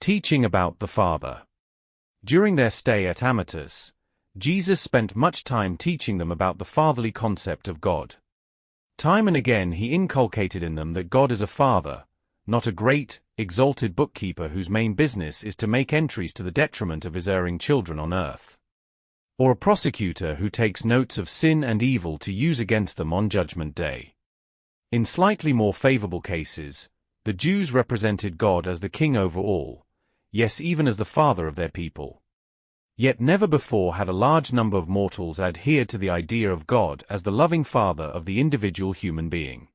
Teaching about the Father. During their stay at Amatus, Jesus spent much time teaching them about the fatherly concept of God. Time and again he inculcated in them that God is a father, not a great, exalted bookkeeper whose main business is to make entries to the detriment of his erring children on earth, or a prosecutor who takes notes of sin and evil to use against them on Judgment Day. In slightly more favorable cases, the Jews represented God as the king over all, yes, even as the father of their people. Yet never before had a large number of mortals adhered to the idea of God as the loving father of the individual human being.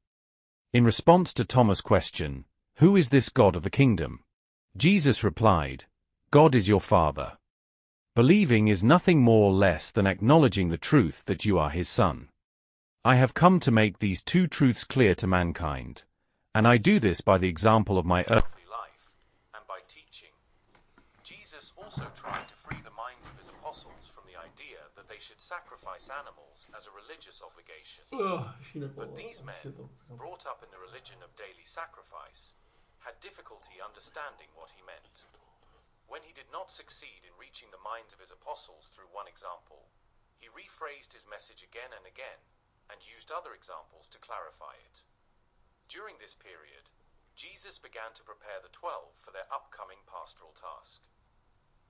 In response to Thomas' question, "Who is this God of the kingdom?" Jesus replied, "God is your Father." Believing is nothing more or less than acknowledging the truth that you are his son. I have come to make these two truths clear to mankind, and I do this by the example of my earthly life, and by teaching. Jesus also tried to free the minds of his apostles from the idea that they should sacrifice animals as a religious obligation. But these men, brought up in the religion of daily sacrifice, had difficulty understanding what he meant. When he did not succeed in reaching the minds of his apostles through one example, he rephrased his message again and again, and used other examples to clarify it. During this period, Jesus began to prepare the 12 for their upcoming pastoral task.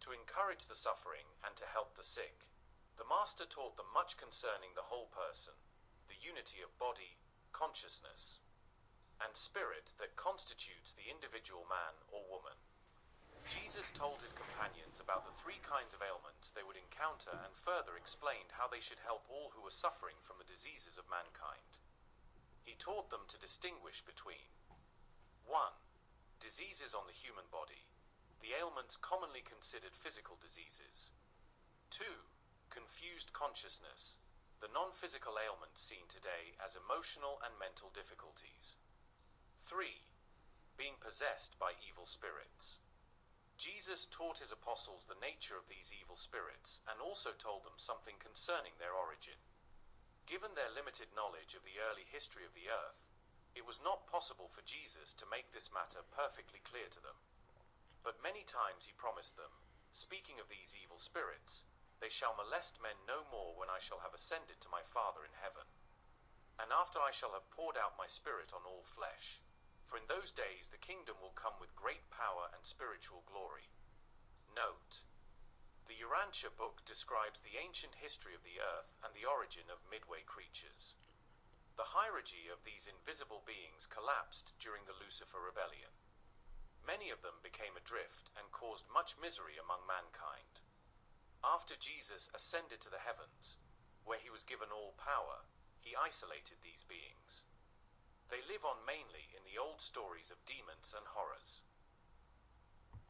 To encourage the suffering and to help the sick, the Master taught them much concerning the whole person, the unity of body, consciousness, and spirit that constitutes the individual man or woman. Jesus told his companions about the three kinds of ailments they would encounter and further explained how they should help all who were suffering from the diseases of mankind. He taught them to distinguish between 1. Diseases on the human body, the ailments commonly considered physical diseases. 2. Confused consciousness, the non-physical ailments seen today as emotional and mental difficulties. 3. Being possessed by evil spirits. Jesus taught his apostles the nature of these evil spirits and also told them something concerning their origin. Given their limited knowledge of the early history of the earth, it was not possible for Jesus to make this matter perfectly clear to them. But many times he promised them, speaking of these evil spirits, "They shall molest men no more when I shall have ascended to my Father in heaven. And after I shall have poured out my Spirit on all flesh, for in those days the kingdom will come with great power and spiritual glory." Note: the Urantia book describes the ancient history of the earth and the origin of midway creatures. The hierarchy of these invisible beings collapsed during the Lucifer rebellion. Many of them became adrift and caused much misery among mankind. After Jesus ascended to the heavens, where he was given all power, he isolated these beings. They live on mainly in the old stories of demons and horrors.